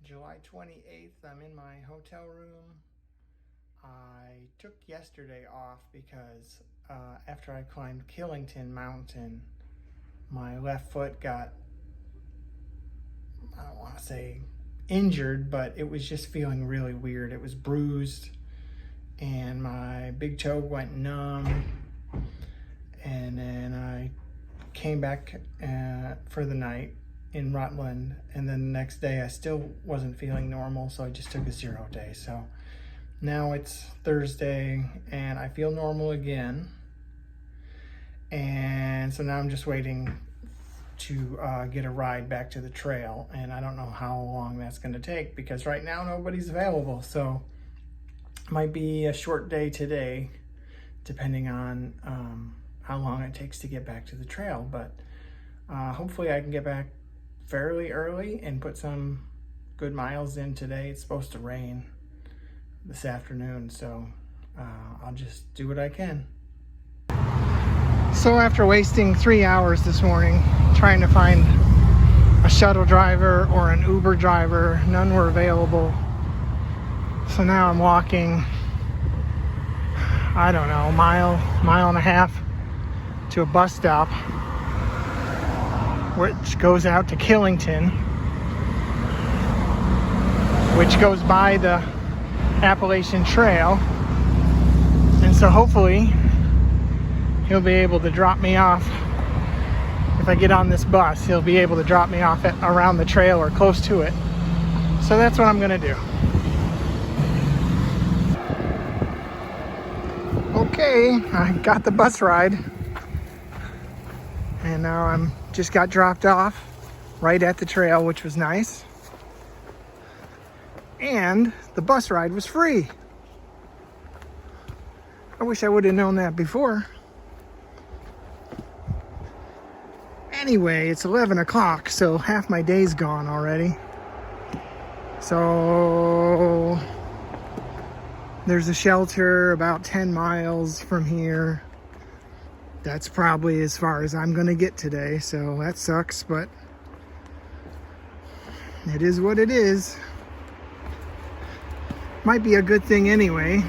July 28th. I'm in my hotel room. I took yesterday off because after I climbed Killington Mountain, my left foot got, I don't want to say injured, but it was just feeling really weird. It was bruised and my big toe went numb. And then I came back for the night in Rutland, and then the next day I still wasn't feeling normal, so I just took a 0 day. So now it's Thursday and I feel normal again, and so now I'm just waiting to get a ride back to the trail, and I don't know how long that's going to take because right now nobody's available. So it might be a short day today depending on how long it takes to get back to the trail, but hopefully I can get back fairly early and put some good miles in today. It's supposed to rain this afternoon, so I'll just do what I can. So after wasting 3 hours this morning trying to find a shuttle driver or an Uber driver, none were available. So now I'm walking, I don't know, mile and a half to a bus stop which goes out to Killington, which goes by the Appalachian Trail, and so hopefully he'll be able to drop me off. If I get on this bus, he'll be able to drop me off around the trail or close to it. So that's what I'm gonna do. Okay, I got the bus ride, and now I'm just got dropped off right at the trail, which was nice. And the bus ride was free. I wish I would have known that before. Anyway, it's 11 o'clock, so half my day's gone already. So there's a shelter about 10 miles from here. That's probably as far as I'm gonna get today, so that sucks, but it is what it is. Might be a good thing anyway,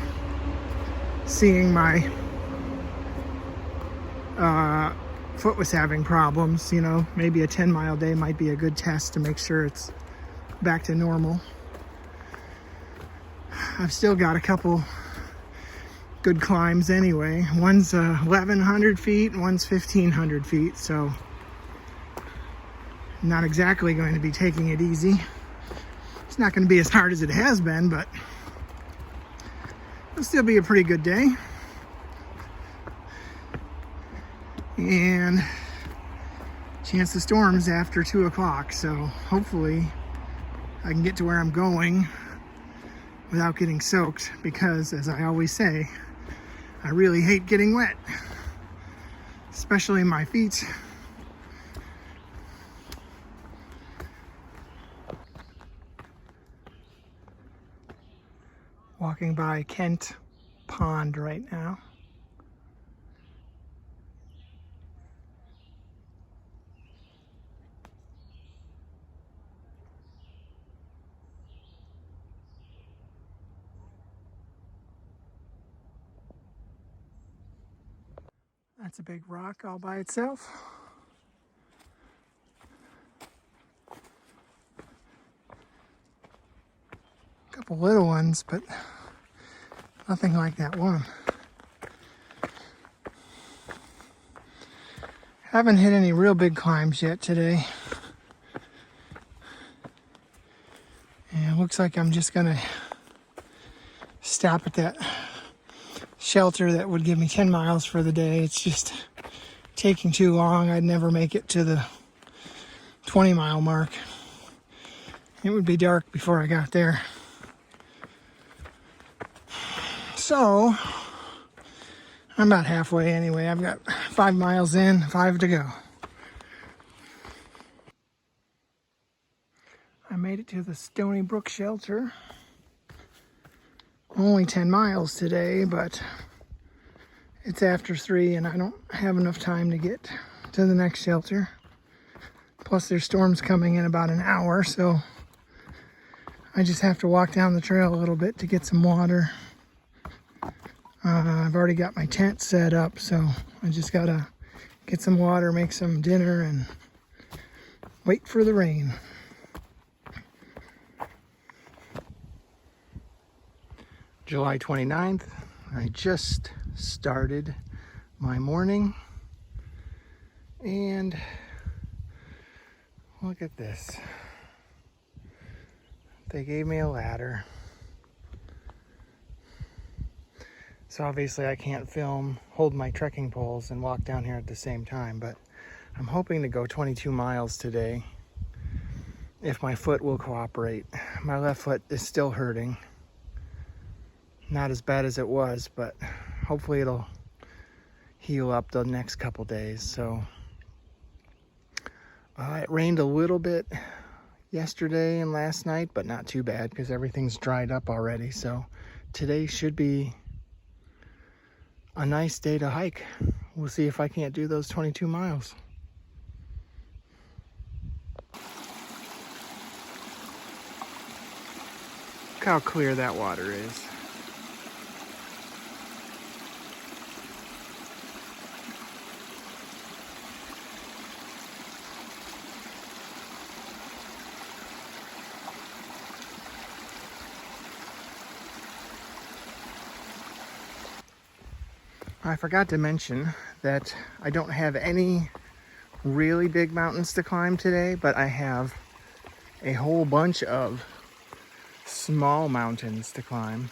seeing my foot was having problems. You know, maybe a 10-mile day might be a good test to make sure it's back to normal. I've still got a couple good climbs anyway. One's 1,100 feet and one's 1,500 feet, so I'm not exactly going to be taking it easy. It's not going to be as hard as it has been, but it'll still be a pretty good day. And chance of storms after 2 o'clock, so hopefully I can get to where I'm going without getting soaked, because as I always say, I really hate getting wet, especially my feet. Walking by Kent Pond right now. That's a big rock all by itself. A couple little ones, but nothing like that one. Haven't hit any real big climbs yet today. And it looks like I'm just gonna stop at that shelter that would give me 10 miles for the day. It's just taking too long. I'd never make it to the 20-mile mark. It would be dark before I got there. So I'm about halfway anyway. I've got 5 miles in, 5 to go. I made it to the Stony Brook shelter. Only 10 miles today, but it's after 3 and I don't have enough time to get to the next shelter. Plus there's storms coming in about an hour, so I just have to walk down the trail a little bit to get some water. I've already got my tent set up, so I just gotta get some water, make some dinner, and wait for the rain. July 29th, I just started my morning, and look at this. They gave me a ladder. So obviously I can't hold my trekking poles and walk down here at the same time, but I'm hoping to go 22 miles today if my foot will cooperate. My left foot is still hurting. Not as bad as it was, but hopefully it'll heal up the next couple days. So it rained a little bit yesterday and last night, but not too bad because everything's dried up already. So today should be a nice day to hike. We'll see if I can't do those 22 miles. Look how clear that water is. I forgot to mention that I don't have any really big mountains to climb today, but I have a whole bunch of small mountains to climb.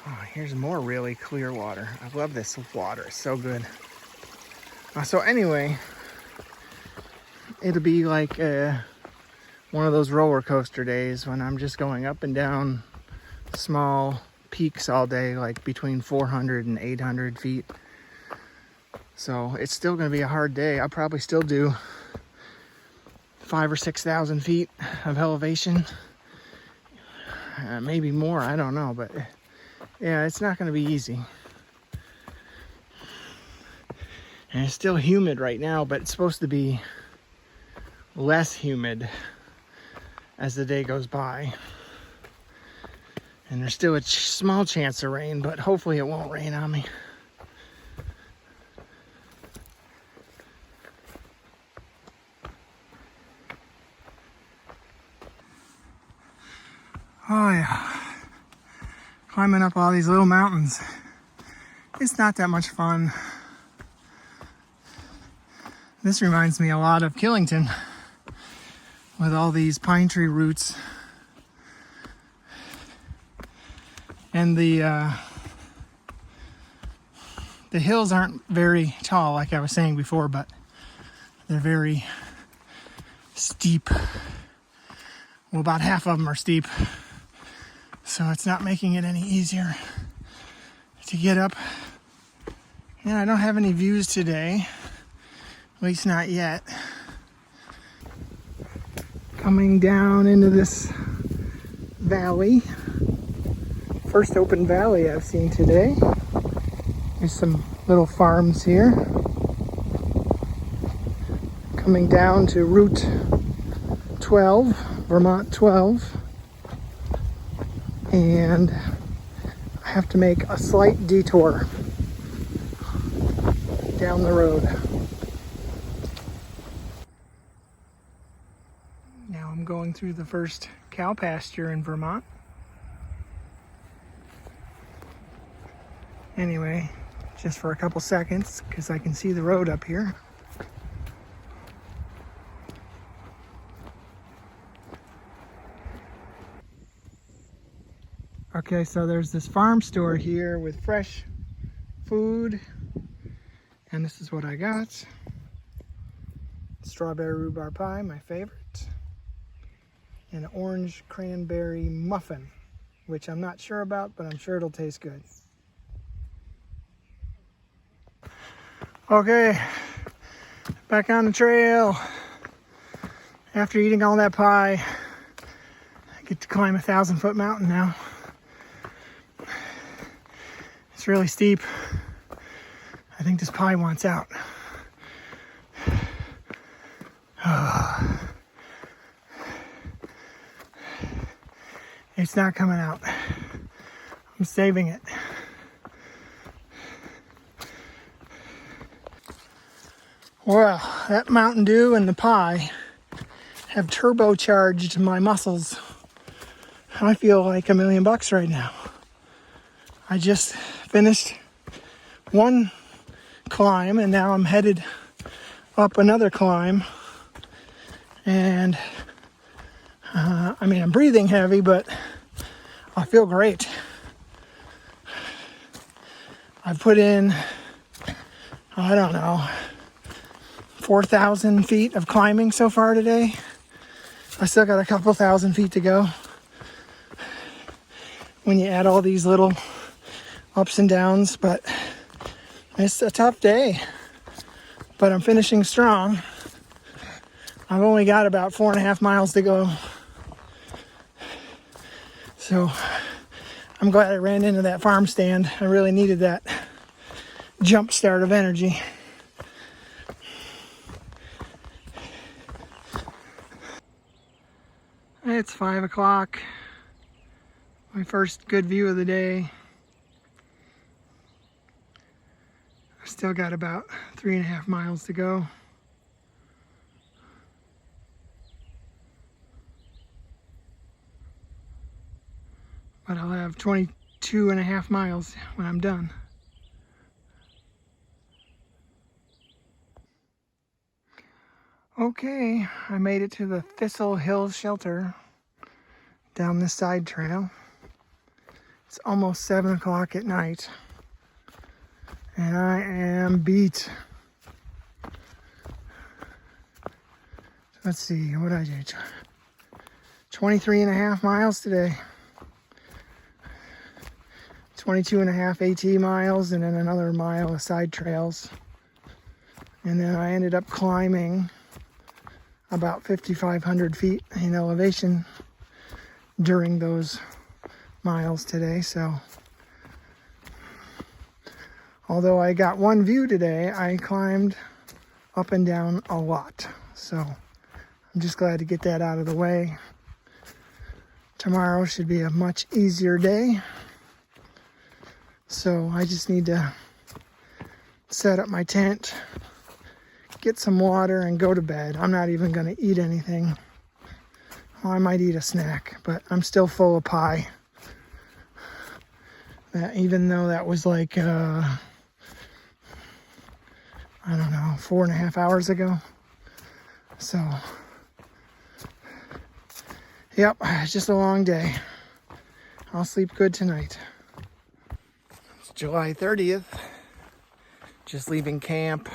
Oh, here's more really clear water. I love this water, it's so good. So anyway, it'll be like one of those roller coaster days when I'm just going up and down small peaks all day, like between 400 and 800 feet. So it's still going to be a hard day. I'll probably still do 5,000 or 6,000 feet of elevation, maybe more, I don't know, but yeah, it's not going to be easy. And it's still humid right now, but it's supposed to be less humid as the day goes by. And there's still a small chance of rain, but hopefully it won't rain on me. Oh yeah, climbing up all these little mountains. It's not that much fun. This reminds me a lot of Killington with all these pine tree roots. And the hills aren't very tall, like I was saying before, but they're very steep. Well, about half of them are steep, so it's not making it any easier to get up. And I don't have any views today, at least not yet. Coming down into this valley. First open valley I've seen today. There's some little farms here. Coming down to Route 12, Vermont 12. And I have to make a slight detour down the road. Now I'm going through the first cow pasture in Vermont. Anyway, just for a couple seconds, because I can see the road up here. Okay, so there's this farm store here with fresh food, and this is what I got. Strawberry rhubarb pie, my favorite, and an orange cranberry muffin, which I'm not sure about, but I'm sure it'll taste good. Okay, back on the trail. After eating all that pie, I get to climb a 1,000-foot mountain now. It's really steep. I think this pie wants out. It's not coming out. I'm saving it. Well, that Mountain Dew and the pie have turbocharged my muscles. I feel like $1 million right now. I just finished one climb and now I'm headed up another climb. And I'm breathing heavy, but I feel great. I've put in, I don't know, 4,000 feet of climbing so far today. I still got a couple thousand feet to go. When you add all these little ups and downs, but it's a tough day. But I'm finishing strong. I've only got about 4.5 miles to go. So I'm glad I ran into that farm stand. I really needed that jump start of energy. It's 5 o'clock. My first good view of the day. I still got about 3.5 miles to go. But I'll have 22.5 miles when I'm done. Okay, I made it to the Thistle Hill Shelter down this side trail. It's almost 7 o'clock at night. And I am beat. Let's see, what did I do? 23.5 miles today. 22.5 AT miles and then another mile of side trails. And then I ended up climbing about 5,500 feet in elevation during those miles today. So although I got one view today, I climbed up and down a lot. So I'm just glad to get that out of the way. Tomorrow should be a much easier day. So I just need to set up my tent, get some water, and go to bed. I'm not even going to eat anything. Well, I might eat a snack, but I'm still full of pie. Even though that was like, I don't know, 4.5 hours ago. So, yep, it's just a long day. I'll sleep good tonight. It's July 30th. Just leaving camp.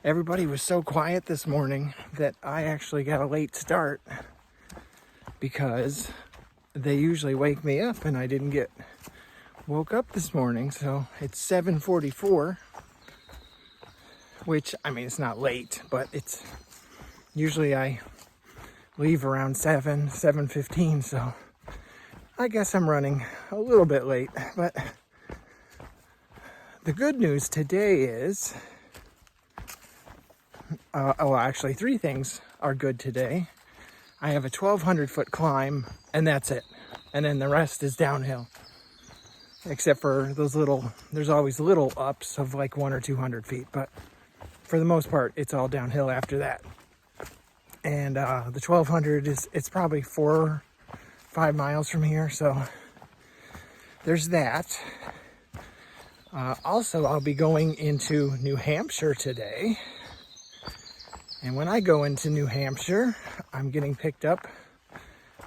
Everybody was so quiet this morning that I actually got a late start because they usually wake me up and I didn't get woke up this morning. So it's 7:44, which, it's not late, but it's usually I leave around 7:15. So I guess I'm running a little bit late, but the good news today is, actually 3 things are good today. I have a 1,200 foot climb and that's it. And then the rest is downhill. Except for those there's always little ups of like 100 or 200 feet. But for the most part, it's all downhill after that. And the 1,200 it's probably 4 or 5 miles from here. So there's that. Also, I'll be going into New Hampshire today. And when I go into New Hampshire, I'm getting picked up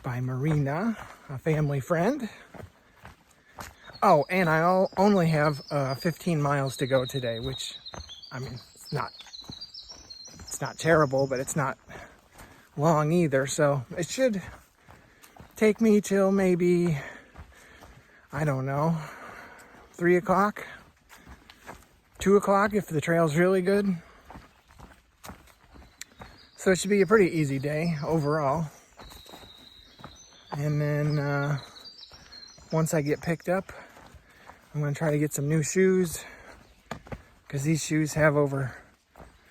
by Marina, a family friend. Oh, and I only have 15 miles to go today, which, it's not terrible, but it's not long either. So it should take me till maybe, I don't know, 3 o'clock, 2 o'clock if the trail's really good. So it should be a pretty easy day overall. And then once I get picked up, I'm going to try to get some new shoes because these shoes have over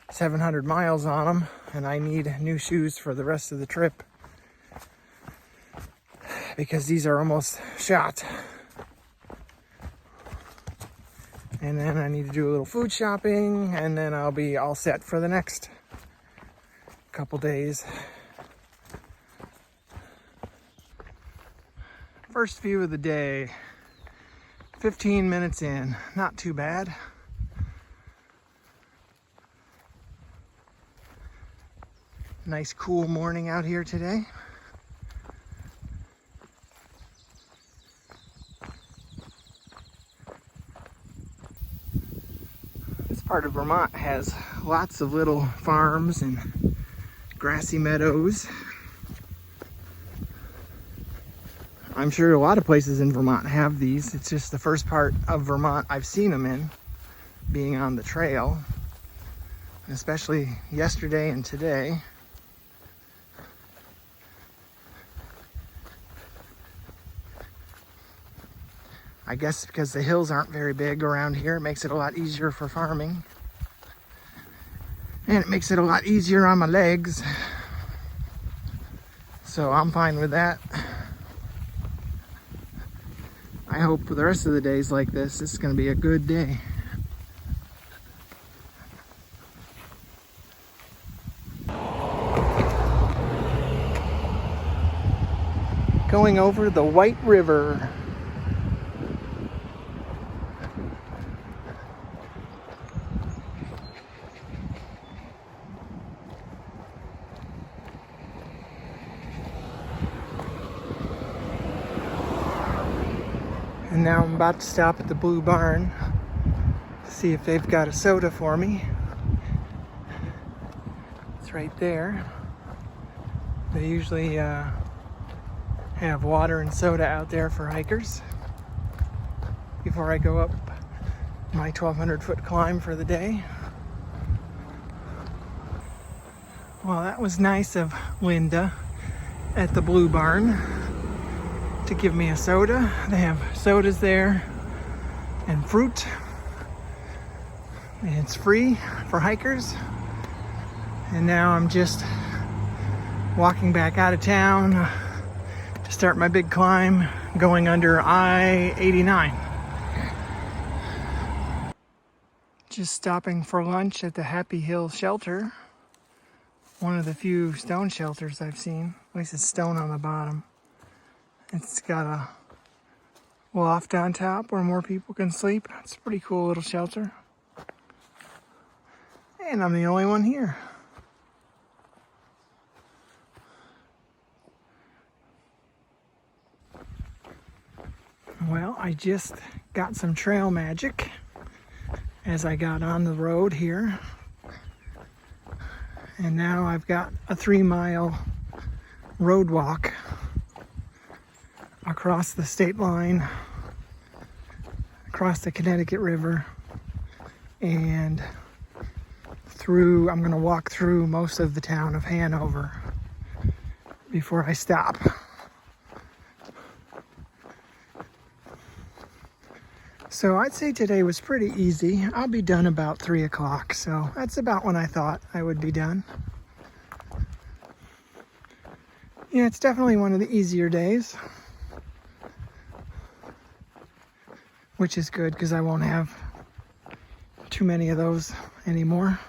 700 miles on them and I need new shoes for the rest of the trip. because these are almost shot. And then I need to do a little food shopping, and then I'll be all set for the next couple days. First view of the day, 15 minutes in, not too bad. Nice cool morning out here today. This part of Vermont has lots of little farms and grassy meadows. I'm sure a lot of places in Vermont have these. It's just the first part of Vermont I've seen them in, being on the trail, especially yesterday and today. I guess because the hills aren't very big around here, it makes it a lot easier for farming. And it makes it a lot easier on my legs. So I'm fine with that. I hope for the rest of the days like this, it's going to be a good day. Going over the White River. And now I'm about to stop at the Blue Barn to see if they've got a soda for me. It's right there. They usually have water and soda out there for hikers before I go up my 1,200-foot climb for the day. Well, that was nice of Linda at the Blue Barn to give me a soda. They have sodas there and fruit, and it's free for hikers. And now I'm just walking back out of town to start my big climb going under I-89. Just stopping for lunch at the Happy Hill Shelter, one of the few stone shelters I've seen. At least it's stone on the bottom. It's got a loft on top where more people can sleep. It's a pretty cool little shelter. And I'm the only one here. Well, I just got some trail magic as I got on the road here. And now I've got a 3-mile road walk across the state line, across the Connecticut River, and through, I'm gonna walk through most of the town of Hanover before I stop. So I'd say today was pretty easy. I'll be done about 3 o'clock, so that's about when I thought I would be done. Yeah, it's definitely one of the easier days, which is good because I won't have too many of those anymore.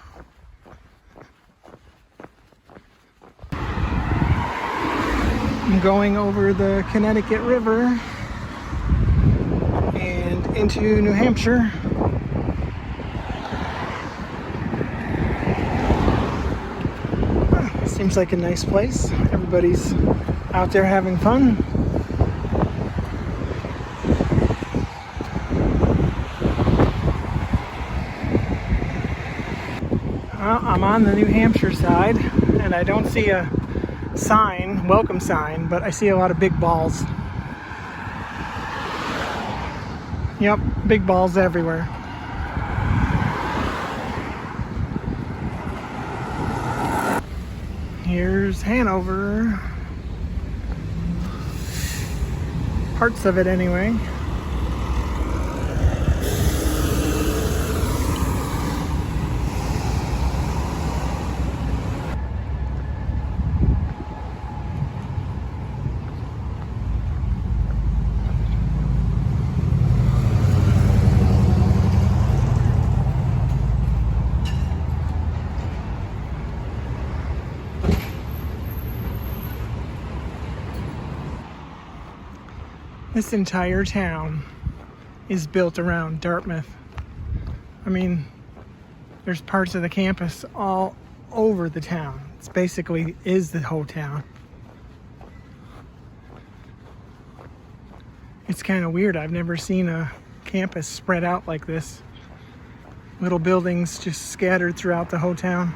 I'm going over the Connecticut River and into New Hampshire. Seems like a nice place. Everybody's out there having fun. I'm on the New Hampshire side, and I don't see a sign, welcome sign, but I see a lot of big balls. Yep, big balls everywhere. Here's Hanover. Parts of it anyway. This entire town is built around Dartmouth. I mean, there's parts of the campus all over the town. It's basically is the whole town. It's kind of weird. I've never seen a campus spread out like this. Little buildings just scattered throughout the whole town.